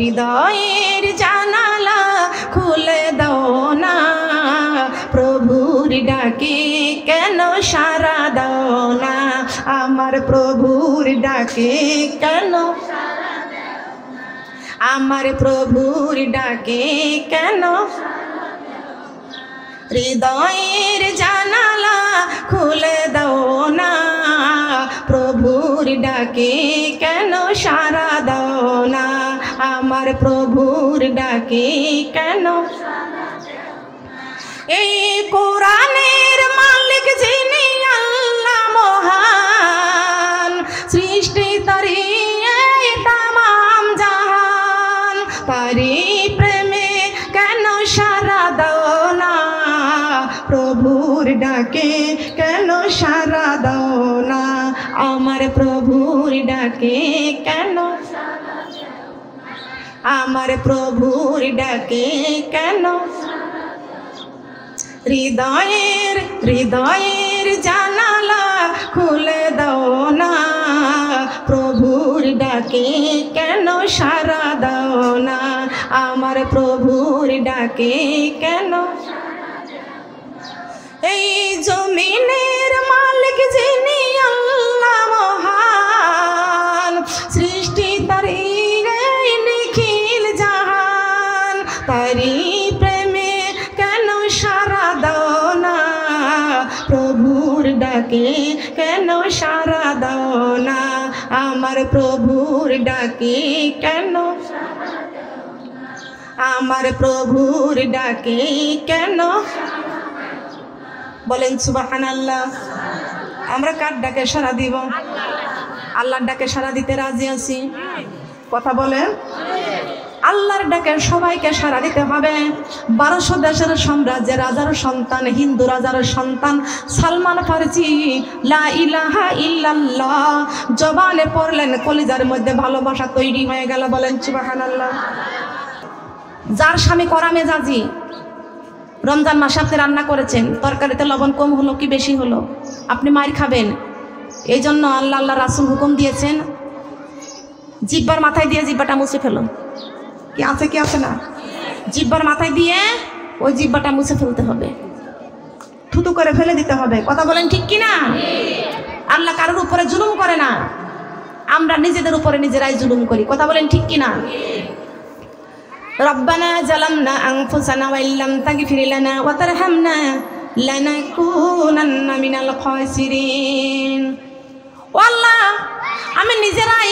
হৃদয়ের জানালা খুলে দাও না, প্রভুর ডাকে কেন সাড়া দাও না, আমার প্রভুর ডাকে কেন, আমার প্রভুর ডাকে কেন, হৃদয়ের জানালা খুলে দাও না, প্রভুর ডাকে কেন সাড়া দাও না, আমার প্রভুর ডাকে কেন। এই কোরআনের মালিক যিনি আল্লাহ মহান, সৃষ্টি তারি তামাম জাহান, তারি প্রেমে কেন সাড়া দাও না, প্রভুর ডাকে কেন সাড়া দাও না, আমার প্রভুর ডাকে কেন, আমার প্রভুর ডাকে কেন। হৃদয়ের হৃদয়ের জানালা খুলে দাও না, প্রভুর ডাকে কেন সাড়া দাও না, আমার প্রভুর ডাকে কেন। এই জমিনের মালিক যিনি আল্লাহ মহান, সৃষ্টি তারি নিখিল জাহান, তারি প্রেমে কেন সাড়া দাও না, প্রভুর ডাকে কেন সাড়া দাও না, আমার প্রভুর ডাকে কেন, আমার প্রভুর ডাকে কেন। বলেন সুবহানাল্লাহ। আমরা কার ডাকে সাড়া দিব? আল্লাহর ডাকে সাড়া দিতে রাজি আছি? কথা বলেন। আল্লাহর ডাকে সবাইকে সাড়া দিতে হবে। 1200 দেশের সাম্রাজ্যের রাজার সন্তান, হিন্দু রাজার সন্তান সালমান ফারসি লা ইলাহা ইল্লাল্লাহ জবানে পড়লেন, কলিজার মধ্যে ভালোবাসা তৈরি হয়ে গেল। বলেন সুবহানাল্লাহ। যার স্বামী করা মেজাজি, রমজান মাসে আপনি রান্না করেছেন, তরকারিতে লবণ কম হলো কি বেশি হলো, আপনি মার খাবেন। এই জন্য আল্লাহ রাসূল হুকুম দিয়েছেন, জিহ্বার মাথায় দিয়ে জিহ্বাটা মুছে ফেলো। কি আছে কি আছে না? জিহ্বার মাথায় দিয়ে ওই জিহ্বাটা মুছে ফেলতে হবে, থুতু করে ফেলে দিতে হবে। কথা বলেন ঠিক কি না? আল্লাহ কারোর উপরে জুলুম করে না, আমরা নিজেদের উপরে নিজেরাই জুলুম করি। কথা বলেন ঠিক কি না? রব্বানা জালামনা আনফুসানা ওয়া ইল্লাম তাগফির লানা ওয়া তারহামনা লানাকুনান্না মিনাল খাসিরিন। ও আল্লাহ, আমি নিজেরাই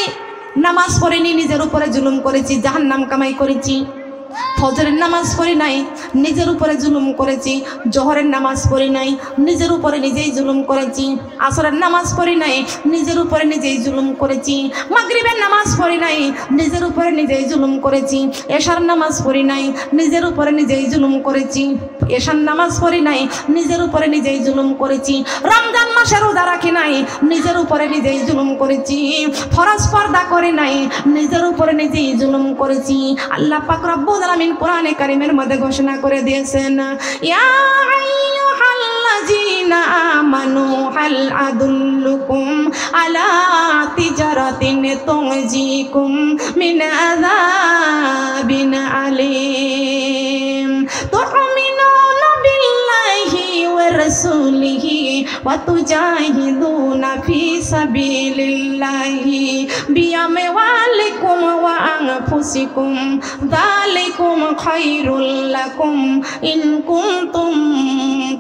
নামাজ পড়িনি, নিজের উপরে জুলুম করেছি, জাহান্নাম কামাই করেছি। ফজরের নামাজ পড়ি নাই, নিজের উপরে জুলুম করেছি। জোহরের নামাজ পড়ি নাই, নিজের উপরে নিজেই জুলুম করেছি। আসরের নামাজ পড়ি নাই, নিজের উপরে নিজেই জুলুম করেছি। মাগরিবের নামাজ পড়ি নাই, নিজের উপরে নিজেই জুলুম করেছি। এশার নামাজ পড়ি নাই, নিজের উপরে নিজেই জুলুম করেছি। এশার নামাজ পড়ি নাই, নিজের উপরে নিজেই জুলুম করেছি। রমজান মাসে রোজা রাখি নাই, নিজের উপরে নিজেই জুলুম করেছি। ফরজ পর্দা করি নাই, নিজের উপরে নিজেই জুলুম করেছি। আল্লাহ পাক রব্বুল আলামিন কোরআনে কারীমের মধ্যে ঘোষণা করে দিয়েছেন, ইয়া আইয়ুহাল্লাযীনা আমানু হাল আদুল্লুকুম আলা তিজারাতিন তুনজিকুম মিন আযাবিন আলীম তুমিনুনা বিল্লাহি ওয়া রাসূলিহি ওয়া তুজাহিদুনা ফি সাবিলিল্লাহি বিআমওয়ালিকুম ওয়া আনফুসিকুম যালিকুম খায়রুল লাকুম ইন কুনতুম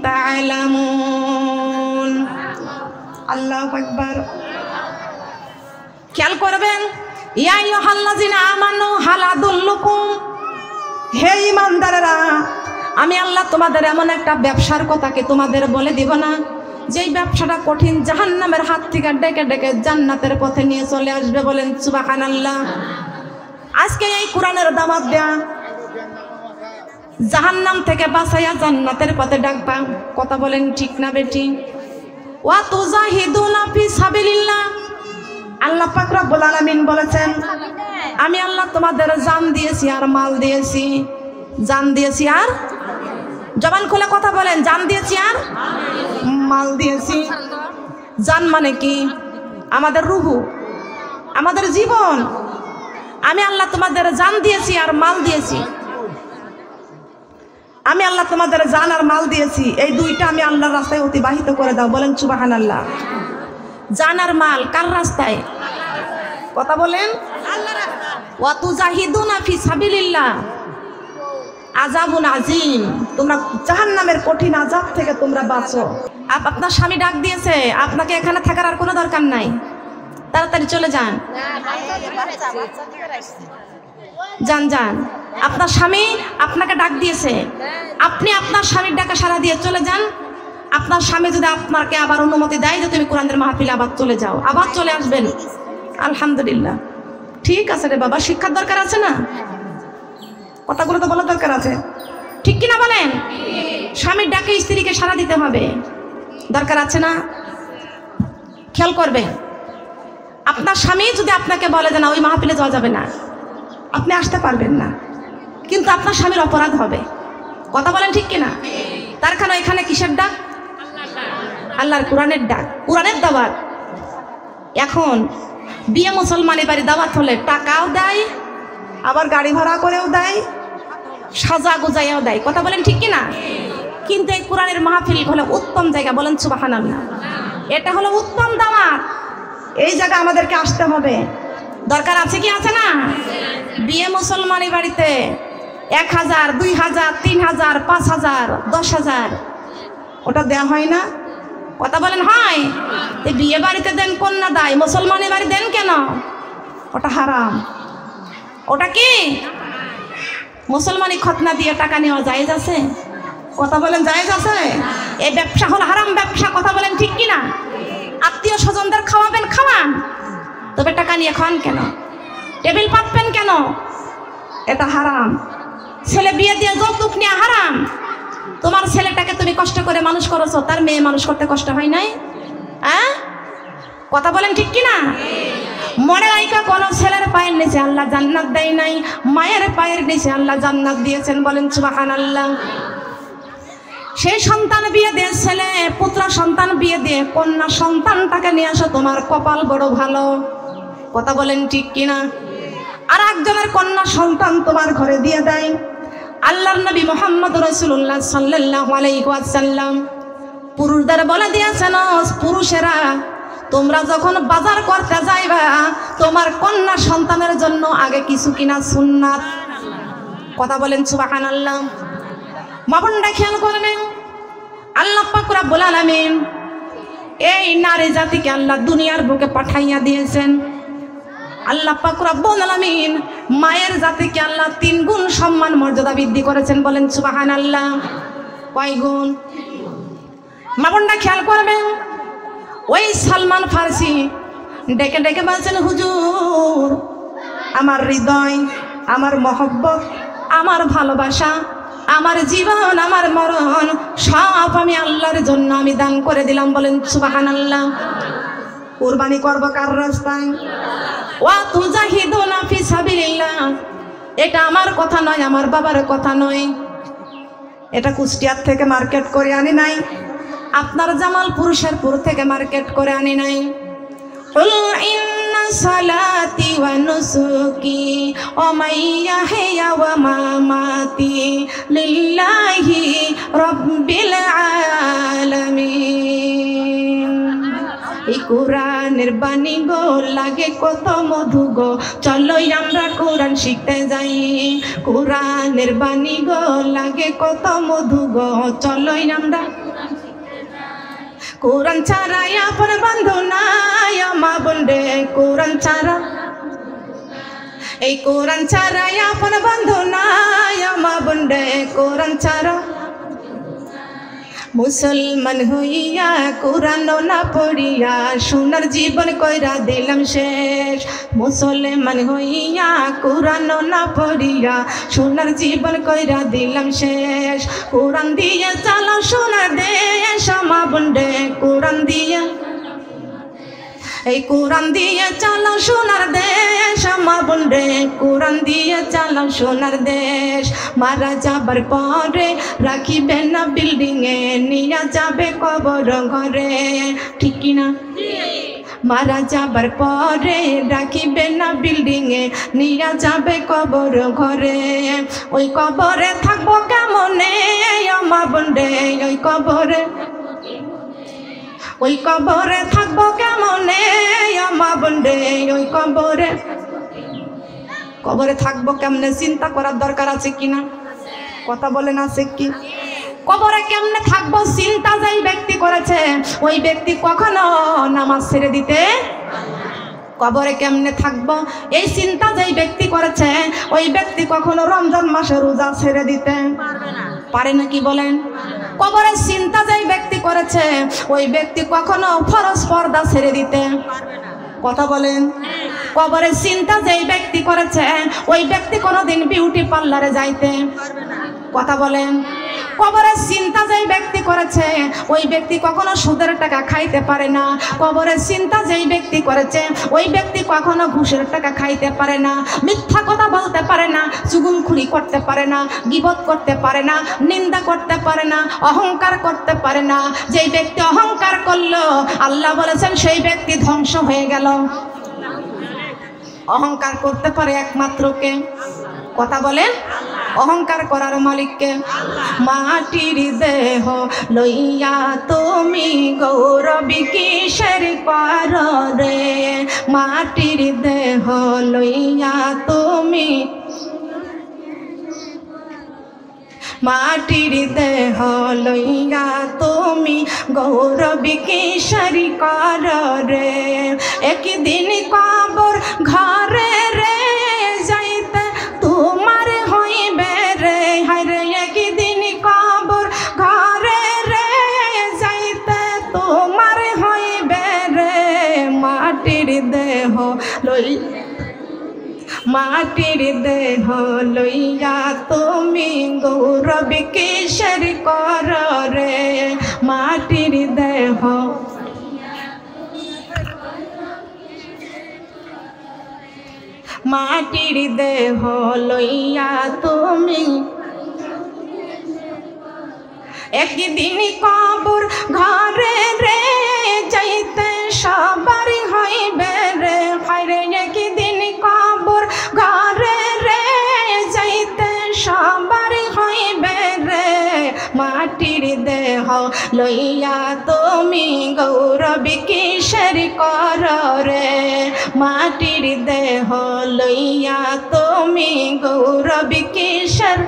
তা'লামুন। আল্লাহু আকবার। খেয়াল করবেন, ইয়া আইয়ুহাল্লাযীনা আমানু হাল আদুল্লুকুম, হে ঈমানদারেরা, আমি আল্লাহ তোমাদের এমন একটা ব্যবসার কথাকে তোমাদের বলে দিব না, যেই ব্যবসাটা কঠিন, জাহান্নামের হাত থেকে ডেকে ডেকে জান্নাতের পথে নিয়ে চলে আসবে। বলেন সুবহানাল্লাহ। আজকে এই কোরআনের দাওয়াত দেয়া, জাহান্নাম থেকে বাঁচাইয়া জান্নাতের পথে ডাকবা। কথা বলেন ঠিক না বেটি? ওয়া তুজাহিদুনা ফি সাবিলিল্লাহ, আল্লাহ পাক রব্বুল আলামিন বলেছেন, আমি আল্লাহ তোমাদের জান দিয়েছি আর মাল দিয়েছি। জান দিয়েছি আর, জবান খুলে কথা বলেন, জান দিয়েছি আর মাল দিয়েছি। জান মানে কি? আমাদের রুহু, আমাদের জীবন। আমি আল্লাহ তোমাদের জান দিয়েছি আর মাল দিয়েছি। আমি আল্লাহ তোমাদের জান আর মাল দিয়েছি, এই দুইটা আমি আল্লাহর রাস্তায় অতিবাহিত করে দাও। বলেন সুবহানাল্লাহ। জান আর মাল কার রাস্তায়? কথা বলেন। ওয়া তুজাহিদুনা ফি সাবিলিল্লাহ আযাবুন আযীম। তোমরা জাহান্নামের কঠিন আযাব থেকে তোমরা বাঁচো। আপনার স্বামী ডাক দিয়েছে, আপনাকে এখানে থাকার আর কোনো দরকার নাই, তাড়াতাড়ি চলে যান। যান যান, আপনার স্বামী আপনাকে ডাক দিয়েছে, আপনি আপনার স্বামীর ডাকে সাড়া দিয়ে চলে যান। আপনার স্বামী যদি আপনাকে আবার অনুমতি দেয় যে তুমি কোরআনের মাহফিলে আবার চলে যাও, আবার চলে আসবেন, আলহামদুলিল্লাহ। ঠিক আছে রে বাবা, শিক্ষার দরকার আছে না? কথাগুলো তো বলার দরকার আছে, ঠিক কিনা বলেন? স্বামীর ডাকে স্ত্রীকে সাড়া দিতে হবে, দরকার আছে না? খেয়াল করবে, আপনার স্বামী যদি আপনাকে বলে যে না ওই মাহফিলে যাওয়া যাবে না, আপনি আসতে পারবেন না, কিন্তু আপনার স্বামীর অপরাধ হবে। কথা বলেন ঠিক কিনা? তার কারণ এখানে কিসের ডাক? আল্লাহর কোরআনের ডাক, কোরআনের দাওয়াত। এখন বিয়ে মুসলমানের বাড়ি দাওয়াত হলে টাকাও দেয়, আবার গাড়ি ভাড়া করেও দেয়, সাজা গোজাইয়াও দেয়। কথা বলেন ঠিক কিনা? কিন্তু এই কোরআনের মাহফিল হলো উত্তম জায়গা। বলেন সুবহানাল্লাহ। এটা হলো উত্তম দাওয়াত, এই জায়গা আমাদেরকে আসতে হবে। দরকার আছে কি আছে না? বিয়ে মুসলমানের বাড়িতে 1000, 2000, 3000, 5000, 10,000 ওটা দেয়া হয় না? কথা বলেন হয়? বিয়ে বাড়িতে দেন কন্যা দেয়, মুসলমানের বাড়ি দেন কেন? ওটা হারাম। ওটা কি? মুসলমানি খতনা দিয়ে টাকা নেওয়া জায়েজ আছে? কথা বলেন জায়েজ আছে? এই ব্যবসা হলো হারাম ব্যবসা। কথা বলেন ঠিক কিনা? আত্মীয় স্বজনদের খাওয়াবেন, খাওয়ান, তবে টাকা নিয়ে খান কেন? টেবিল পাতবেন কেন? এটা হারাম। ছেলে বিয়ে দিয়ে যৌতুক নিয়ে হারাম। তোমার ছেলেটাকে তুমি কষ্ট করে মানুষ করেছো, তার মেয়ে মানুষ করতে কষ্ট হয় নাই? হ্যাঁ, কথা বলেন ঠিক কিনা? মনে রাখা কোন ছেলের পায়ের নিচে আল্লাহ জান্নাত দেয় নাই, মায়ের পায়ের নিচে আল্লাহ জান্নাত দিয়েছেন। বলেন সুবহানাল্লাহ। সেই সন্তান বিয়ে দিয়ে, ছেলে পুত্র সন্তান বিয়ে দিয়ে কন্যা সন্তানটাকে নিয়ে আসো, তোমার কপাল বড় ভালো। কথা বলেন ঠিক কিনা? আর একজনের কন্যা সন্তান তোমার ঘরে দিয়ে দেয়। আল্লাহর নবী মুহাম্মদ রাসূলুল্লাহ সাল্লাল্লাহু আলাইহি ওয়াসাল্লাম পুরুষদের বলে দিয়েছেন, পুরুষেরা তোমরা যখন বাজার করতে যাইবা, তোমার কন্যা সন্তানের জন্য আগে কিছু কিনা সুন্নাত। কথা বলেন সুবহানাল্লাহ। মাবনটা খেয়াল করবেন, আল্লাহ পাক রব্বুল আলামিন এই নারী জাতিকে আল্লাহ দুনিয়ার বুকে পাঠাইয়া দিয়েছেন। আল্লাহ পাক রব্বুল আলামিন মায়ের জাতিকে আল্লাহ 3 গুণ সম্মান মর্যাদা বৃদ্ধি করেছেন। বলেন সুবহানাল্লাহ। কয় গুণ? মাবনটা খেয়াল করবেন, ওই সালমান ফার্সি ডেকে ডেকে বলছেন, হুজুর আমার হৃদয়, আমার মহব্বত, আমার ভালোবাসা, আমার জীবন, আমার মরণ সব আমি আল্লাহর জন্য আমি দান করে দিলাম। বলেন সুবহানাল্লাহ। কুরবানি করব কার রাস্তায়? ওয়া তুজাহিদুনা ফি সাবিলিল্লাহ। এটা আমার কথা নয়, আমার বাবার কথা নয়, এটা কুষ্টিয়ার থেকে মার্কেট করে আনি নাই, আপনার জামালপুর শেরপুর থেকে মার্কেট করে আনি নাই। কুল ইন্না সালাতি ওয়া নুসুকি ওয়া মাইয়াহিয়া ওয়া মামাতি লিল্লাহি রাব্বিল আলামিন। এই কোরআনের বাণী গো লাগে কত মধু গো, চলোই আমরা কোরআন শিখতে যাই। কোরআনের বাণী গো লাগে কত মধু গো, চলোই আমরা। কোরআন ছাড়া আপন বন্ধু নাই মা বোন রে, কোরআন ছাড়া, এই কোরআন ছাড়া আপন বন্ধু নাই মা বোন রে, কোরআন ছাড়া। মুসলমান হইয়া কোরআন না পড়িয়া সোনার জীবন কইরা দিলাম শেষ। মুসলমান হইয়া কোরআন না পড়িয়া সোনার জীবন কইরা দিলাম শেষ। কোরআন দিয়ে চালাও সোনার দেশ মা বোন রে, কোরআন দিয়ে, এই কোরআন দিয়ে চালাও সোনার দেশ মা বোন রে, কোরআন দিয়ে চালাও সোনার দেশ। মারা যাবার পরে রাখিবে না বিল্ডিং এ, নিয়ে যাবে কবর ঘরে। ঠিক কিনা? মারা যাবার পরে রাখিবে না বিল্ডিং এ, নিয়া যাবে কবর ঘরে। ওই কবরে থাকবো কেমনে মা বোন রে, ওই কবরে থাকবো কেমনে মা বোন রে, ওই কবরে থাকবো কেমনে চিন্তা করার দরকার আছে কিনা? কথা বলেন আছে কি? কবরে কেমনে থাকবো চিন্তা যেই ব্যক্তি করেছে ওই ব্যক্তি কখনো নামাজ ছেড়ে দিতে, কবরে কেমনে থাকবো এই চিন্তা যেই ব্যক্তি করেছে ওই ব্যক্তি কখনো রমজান মাসে রোজা ছেড়ে দিতে পারে না, কি বলেন? কবরের চিন্তা যেই ব্যক্তি করেছে ওই ব্যক্তি কখনো ফরজ পর্দা ছেড়ে দিতে, কথা বলেন? কবরের চিন্তা যেই ব্যক্তি করেছে ওই ব্যক্তি কোনোদিন বিউটি পার্লারে যাইতে, কথা বলেন? কবরের চিন্তা যেই ব্যক্তি করেছে ওই ব্যক্তি কখনো সুদের টাকা খাইতে পারে না। কবরের চিন্তা যেই ব্যক্তি করেছে ওই ব্যক্তি কখনো ঘুষের টাকা খাইতে পারে না, মিথ্যা কথা বলতে পারে না, চুগুলখুরি করতে পারে না, গীবত করতে পারে না, নিন্দা করতে পারে না, অহংকার করতে পারে না। যেই ব্যক্তি অহংকার করলো আল্লাহ বলেছেন সেই ব্যক্তি ধ্বংস হয়ে গেল। অহংকার করতে পারে একমাত্র কে? কথা বলেন? অহংকার করার মালিককে। মাটির দেহ লইয়া তুমি গৌরবী কিসের কর রে, মাটির দেহ লইয়া তুমি, মাটির দেহ লইয়া তুমি গৌরবী কিসের কর রে। একদিন কবর ঘরে রে যাইতে তোমার হইবে রে, হায়রে একদিন কবর ঘরে রে যাইতে তোমার হইবে রে। মাটির দেহ লই, মাটির দেহ লইয়া তুমি গৌরবী কিসের কর রে, মাটির দেহ, মাটির দেহ লইয়া তুমি, একদিন কবর ঘরে রে যাইতে সবার হইবে রে, হায়রে একদিন কবর ঘরে রে যাইতে সবার হইবে রে। মাটির দেহ লইয়া তুমি গৌরবী কিসের কর রে, মাটির দেহ লইয়া তুমি গৌরবী কিসের,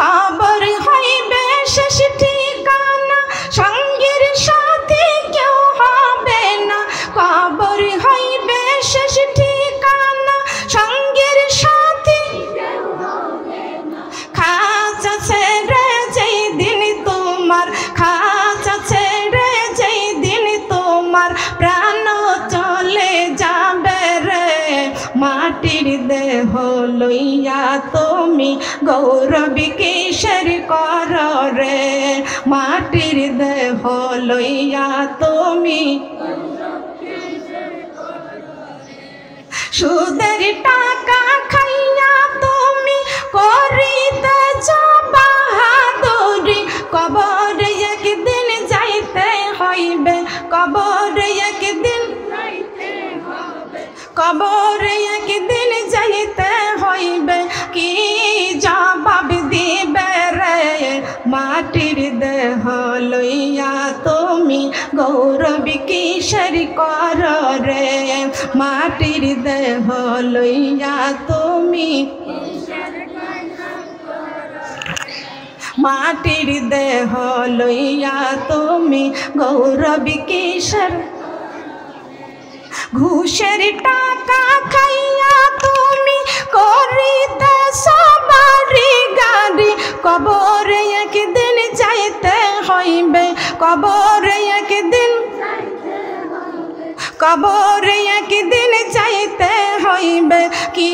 কবর হইবে শেষ ঠিকানা, সঙ্গের সাথে কেউ হবে না। কবর হইবে শেষ ঠিকানা, সঙ্গের সাথে খাঁচা ছেড়ে যেই দিন তোমার, খাঁচা ছেড়ে যেই দিন তোমার প্রাণ চলে যাবে রে। মাটির দেহ লইয়া তুমি গৌরবী কিসের কর রে, মাটির দেহ লইয়া তুমি, সুদের টাকা খাইয়া তুমি করিতেছ বাহাদুরি। কবরে একদিন যাইতে হইবে, কবরে একদিন, কবরে একদিন যাইতে হইবে, কি জবাব দিবে রে। মাটির দেহ লইয়া তুমি গৌরবী কিসের কর রে, মাটির দেহ লইয়া তুমি, মাটির দেহ লইয়া তুমি গৌরবী কিসের, ঘুষের টাকা খাইয়া তুমি করিতেছ বাড়ি গাড়ি। কবরে একদিন যাইতে হইবে, কবরে একদিন, কবরে একদিন যাইতে হইবে, কি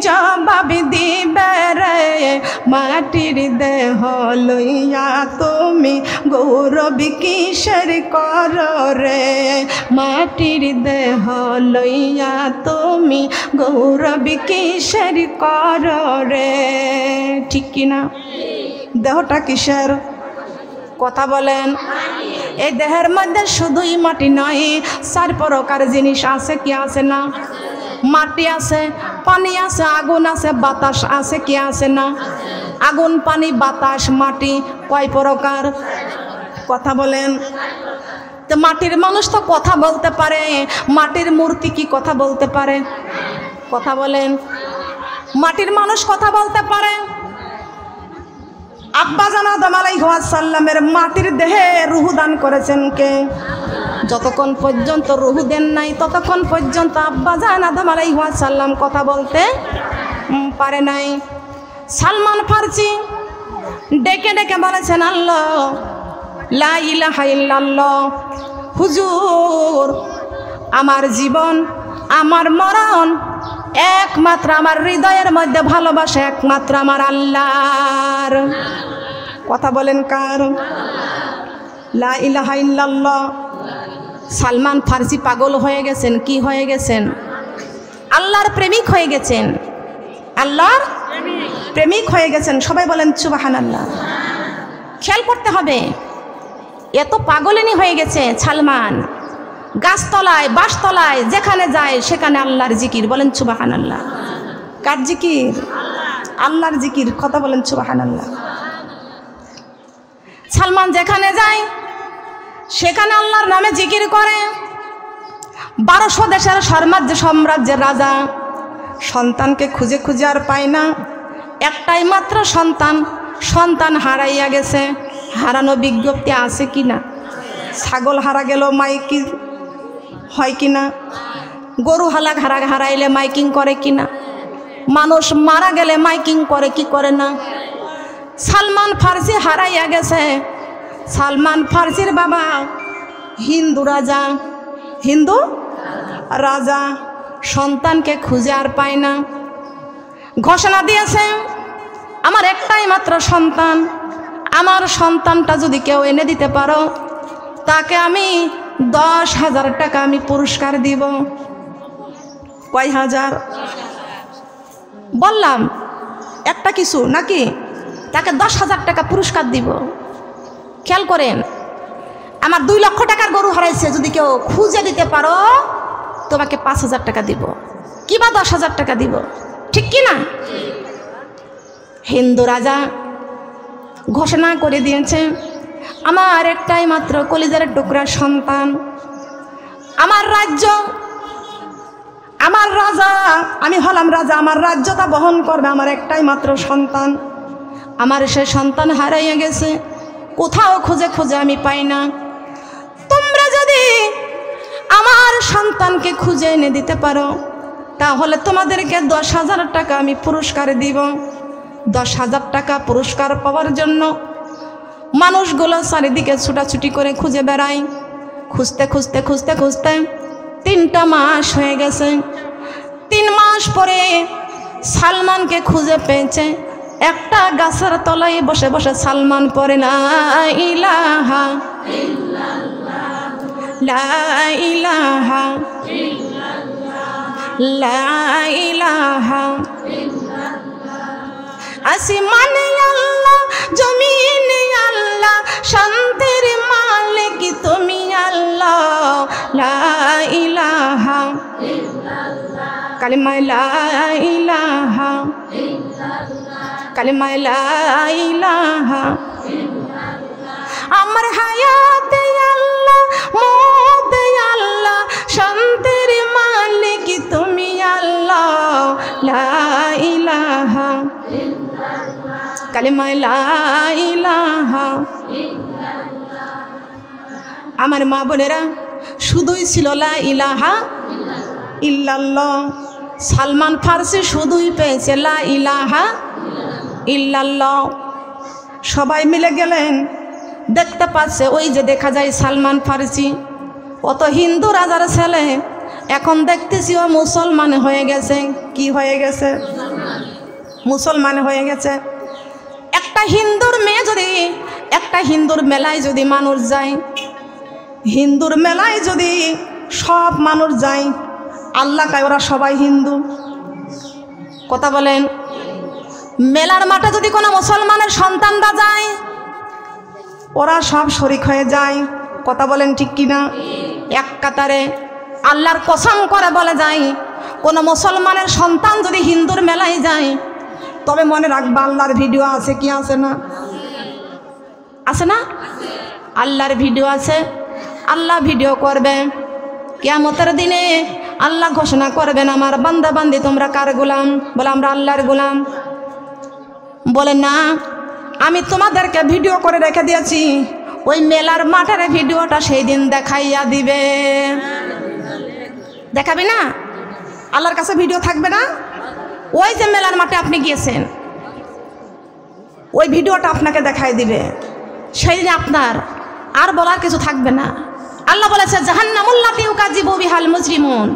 জবাব দিবে রে। মাটির দেহ লইয়া তুমি গৌরবী কিসের কর রে, মাটির দেহ লইয়া তুমি গৌরবী কিসের কর রে। ঠিক কিনা? দেহটা কিসের? কথা বলেন। এই দেহের মধ্যে শুধুই মাটি নয়, 4 প্রকার জিনিস আছে কি আছে না? মাটি আছে, পানি আছে, আগুন আছে, বাতাস আছে কি আছে না? আগুন, পানি, বাতাস, মাটি কয় প্রকার? কথা বলেন। তো মাটির মানুষ তো কথা বলতে পারে, মাটির মূর্তি কি কথা বলতে পারে? কথা বলেন। মাটির মানুষ কথা বলতে পারে। আব্বাজান আদম আলাইহিস সালামের মাটির দেহে রূহ দান করেছেন কে? যতক্ষণ পর্যন্ত রূহ দেন নাই ততক্ষণ পর্যন্ত আব্বাজান আদম আলাইহিস সালাম কথা বলতে পারে নাই। সালমান ফার্সি ডেকে ডেকে বলেছেন, আল্লাহ লা ইলাহা ইল্লাল্লাহ, হুজুর আমার জীবন আমার মরণ একমাত্র আমার হৃদয়ের মধ্যে ভালোবাসা একমাত্র আমার আল্লাহর। কথা বলেন কার? লা ইলাহা ইল্লাল্লাহ। সালমান ফার্সি পাগল হয়ে গেছেন। কি হয়ে গেছেন? আল্লাহর প্রেমিক হয়ে গেছেন। আল্লাহর প্রেমিক হয়ে গেছেন। সবাই বলেন সুবহানাল্লাহ। খেয়াল করতে হবে, এত পাগলেনি হয়ে গেছে সালমান। গাছতলায়, বাসতলায় যেখানে যায় সেখানে আল্লাহর জিকির। বলেন সুবহানাল্লাহ। কার জিকির? আল্লাহর জিকির। কথা বলেন সুবহানাল্লাহ। সালমান যেখানে যায় সেখানে আল্লাহর নামে জিকির করে। 1200 দেশের সাম্রাজ্যের রাজা সন্তানকে খুঁজে খুঁজে আর পায় না। একটাই মাত্র সন্তান, সন্তান হারাইয়া গেছে। হারানো বিজ্ঞপ্তি আছে কি না? ছাগল হারা গেল মাইকিং হয় কি না? গরু হারাইলে মাইকিং করে কি না? মানুষ মারা গেলে মাইকিং করে কি করে না? সালমান ফার্সি হারাইয়া গেছে। সালমান ফার্সির বাবা হিন্দু রাজা, হিন্দু রাজা সন্তানকে খুঁজে আর পায় না। ঘোষণা দিয়েছে, আমার একটাই মাত্র সন্তান, আমার সন্তানটা যদি কেউ এনে দিতে পারো তাকে আমি 10,000 টাকা আমি পুরস্কার দিব। কয় হাজার? বললাম একটা কিছু নাকি? তাকে 10,000 টাকা পুরস্কার দিব। খেয়াল করেন, আমার 2 লক্ষ টাকার গরু হারাইছে, যদি কেউ খুঁজে দিতে পারো তোমাকে 5,000 টাকা দিব, কিবা 10,000 টাকা দিব। ঠিক কি না? হিন্দু রাজা ঘোষণা করে দিয়েছে, আমার একটাই মাত্র কলিজার টুকরা সন্তান, আমার রাজ্য, আমার রাজা, আমি হলাম রাজা, আমার রাজ্যটা বহন করবে আমার একটাই মাত্র সন্তান। আমার সে সন্তান হারাইয়া গেছে, কোথাও খুঁজে খুঁজে আমি পাই না। তোমরা যদি আমার সন্তানকে খুঁজে এনে দিতে পারো তাহলে তোমাদেরকে 10,000 টাকা আমি পুরস্কার দিব। 10,000 টাকা পুরস্কার পাওয়ার জন্য মানুষগুলো চারিদিকে ছুটাছুটি করে খুঁজে বেড়ায়। খুঁজতে খুঁজতে খুঁজতে খুঁজতে 3টা মাস হয়ে গেছে। 3 মাস পরে সালমানকে খুঁজে পেয়েছে। একটা গাছের তলায় বসে বসে সালমান পড়ে লা ইলাহা ইল্লাল্লাহ, লা ইলাহা ইল্লাল্লাহ, লা ইলাহা ইল্লাল্লাহ। আসমানে আল্লাহ, জমিনে আল্লাহ, শান্তির মালিক তুমি আল্লাহ, লা ইলাহা ইল্লাল্লাহ, কালিমা লা ইলাহা ইল্লাল্লাহ, কালিমা লা ইলাহা ইল্লাল্লাহ। আমার হায়াতে আল্লাহ, মওতে আল্লাহ, শান্তির মালিক তুমি আল্লাহ, লা ইলাহা ইল্লাল্লাহ, কালিমা লা ইলাহা ইল্লাল্লাহ। আমার মা বোনেরা, শুধুই ছিল লা ইলাহা ইল্লাল্লাহ। সালমান ফার্সি শুধুই পেয়েছে লা ইলাহা ইল্লাল্লাহ। সবাই মিলে গেলেন, দেখতে পাচ্ছে ওই যে দেখা যায় সালমান ফার্সি, অত হিন্দু রাজার ছেলে, এখন দেখতেছি ও মুসলমান হয়ে গেছে। কি হয়ে গেছে? মুসলমান হয়ে গেছে। একটা হিন্দুর মেয়ে যদি, একটা হিন্দুর মেলায় যদি মানুষ যায়, হিন্দুর মেলায় যদি সব মানুষ যায়, আল্লাহ কায় ওরা সবাই হিন্দু। কথা বলেন। মেলার মাঠে যদি কোনো মুসলমানের সন্তানরা যায়, ওরা সব শরিক হয়ে যায়। কথা বলেন ঠিক কিনা? এক কাতারে আল্লাহর কসম করে বলে যায়, কোনো মুসলমানের সন্তান যদি হিন্দুর মেলায় যায়, তবে মনে রাখবা আল্লাহর ভিডিও আছে কি আছে না? আছে না? আল্লাহর ভিডিও আছে। আল্লাহ ভিডিও করবে। কিয়ামতের দিনে আল্লাহ ঘোষণা করবেন, আমার বান্দা বান্দি তোমরা কার গোলাম? বলে আমরা আল্লাহর গোলাম। বলে না, আমি তোমাদেরকে ভিডিও করে রেখে দিয়েছি, ওই মেলার মাঠের ভিডিওটা সেই দিন দেখাইয়া দিবে। দেখাবি না? আল্লাহর কাছে ভিডিও থাকবে না? ওই যে মেলার মাঠে আপনি গিয়েছেন, ওই ভিডিওটা আপনাকে দেখাই দিবে। সেই দিন আপনার আর বলার কিছু থাকবে না। আল্লাহ বলেছে, জাহান্নামুল্লাতী ইউকাযযিবু বিহাল মুজরিমুন,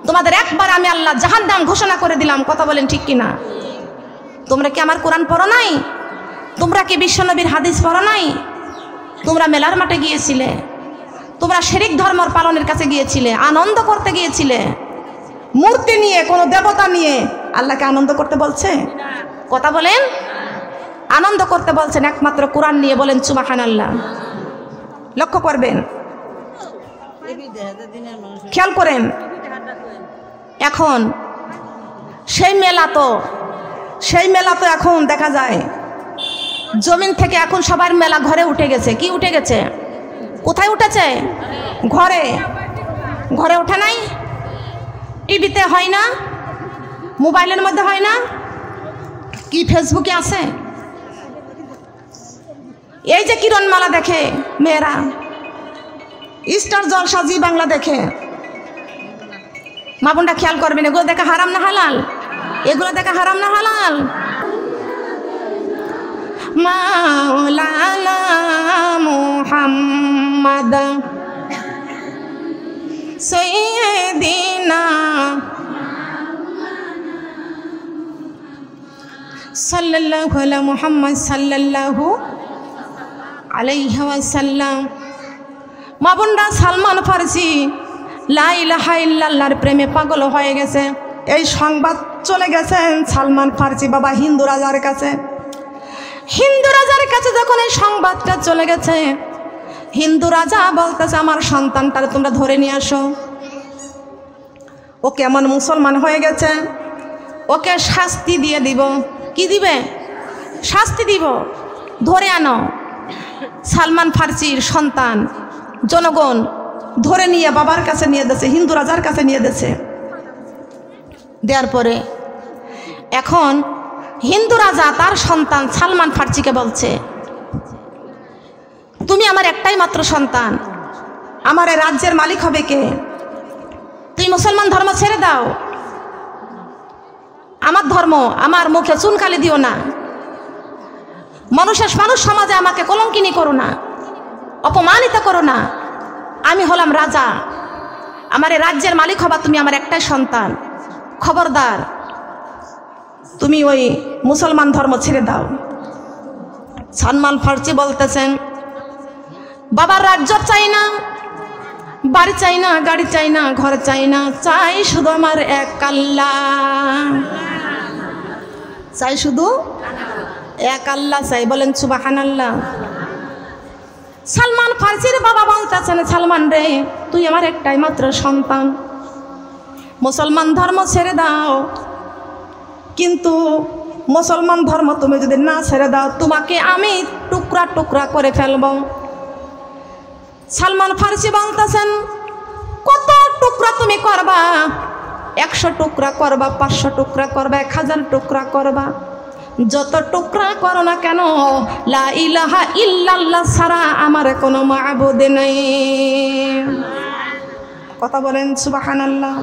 তোমাদের একবার আমি আল্লাহ জাহান্নাম ঘোষণা করে দিলাম। কথা বলেন ঠিক কিনা? তোমরা কি আমার কোরআন পড়ো নাই? তোমরা কি বিশ্বনবীর হাদিস পড়ো নাই? তোমরা মেলার মাঠে গিয়েছিলে, তোমরা শিরক ধর্ম পালনের কাছে গিয়েছিলে, আনন্দ করতে গিয়েছিলে। মূর্তি নিয়ে, কোনো দেবতা নিয়ে আল্লাহকে আনন্দ করতে বলছে? কথা বলেন। আনন্দ করতে বলছেন একমাত্র কোরআন নিয়ে। বলেন সুবহানাল্লাহ। লক্ষ্য করবেন, খেয়াল করেন। এখন সেই মেলা তো এখন দেখা যায় জমিন থেকে এখন সবার মেলা ঘরে উঠে গেছে। কি উঠে গেছে? কোথায় উঠেছে? ঘরে। ঘরে ওঠে নাই? টিভিতে হয় না? মোবাইলের মধ্যে হয় না? কি ফেসবুকে আছে? এই যে কিরণমালা দেখে মেয়েরা, স্টার জলসা, জি বাংলা দেখে। মা বোনটা খেয়াল করবেন, এগুলো দেখা হারাম না হালাল? এগুলো দেখা হারাম না হালাল? মাওলানা মুহাম্মদ সাইয়্যিদিনা সাল্লাল্লাহু আলা মুহাম্মদ সাল্লাল্লাহু আলাইহি ওয়াসাল্লাম। মা বোনরা, সালমান ফারসি লা ইলাহা ইল্লাল্লাহর প্রেমে পাগল হয়ে গেছে। এই সংবাদ চলে গেছেন সালমান ফারসি বাবা হিন্দু রাজার কাছে। হিন্দু রাজার কাছে যখন এই সংবাদটা চলে গেছে, হিন্দু রাজা বলতেছে, আমার সন্তানটারে তোমরা ধরে নিয়ে আসো। ও কেমন মুসলমান হয়ে গেছে, ওকে শাস্তি দিয়ে দিব। কি দিবে? শাস্তি দিব। ধরে আনো। সালমান ফারসির সন্তান জনগণ ধরে নিয়ে বাবার কাছে নিয়ে দিয়েছে, হিন্দু রাজার কাছে নিয়ে দিয়েছে। দেওয়ার পরে এখন হিন্দু রাজা তার সন্তান সালমান ফারসিকে বলছে, তুমি আমার একটাই মাত্র সন্তান, আমার এই রাজ্যের মালিক হবে কে? তুই মুসলমান ধর্ম ছেড়ে দাও, আমার ধর্ম, আমার মুখে চুনকালি দিও না, মানুষ সমাজে আমাকে কলঙ্কিনী করো না, অপমানিত করো না। আমি হলাম রাজা, আমার এই রাজ্যের মালিক হবা তুমি, আমার একটাই সন্তান। খবরদার, তুমি ওই মুসলমান ধর্ম ছেড়ে দাও। সালমান ফারসি বলতেছেন, বাবার রাজ্য চাই না, বাড়ি চাই না, গাড়ি চাই না, ঘর চাই না, চাই শুধু আমার এক আল্লাহ। চাই শুধু এক আল্লাহ চাই। বলেন সুবহানাল্লাহ। সালমান ফারসির বাবা বলতেছেন, সালমান রে, তুই আমার একটাই মাত্র সন্তান, মুসলমান ধর্ম ছেড়ে দাও। কিন্তু মুসলমান ধর্ম তুমি যদি না ছেড়ে দাও, তোমাকে আমি টুকরা টুকরা করে ফেলব। সালমান ফারসি বলতেছেন, কত টুকরা তুমি করবা? 100 টুকরা করবা, 500 টুকরা করবা, 1000 টুকরা করবা, যত টুকরা করো না কেন, লা ইলাহা ইল্লাল্লাহ ছাড়া আমার কোনো মাবুদ নেই। কথা বলেন সুবহানাল্লাহ।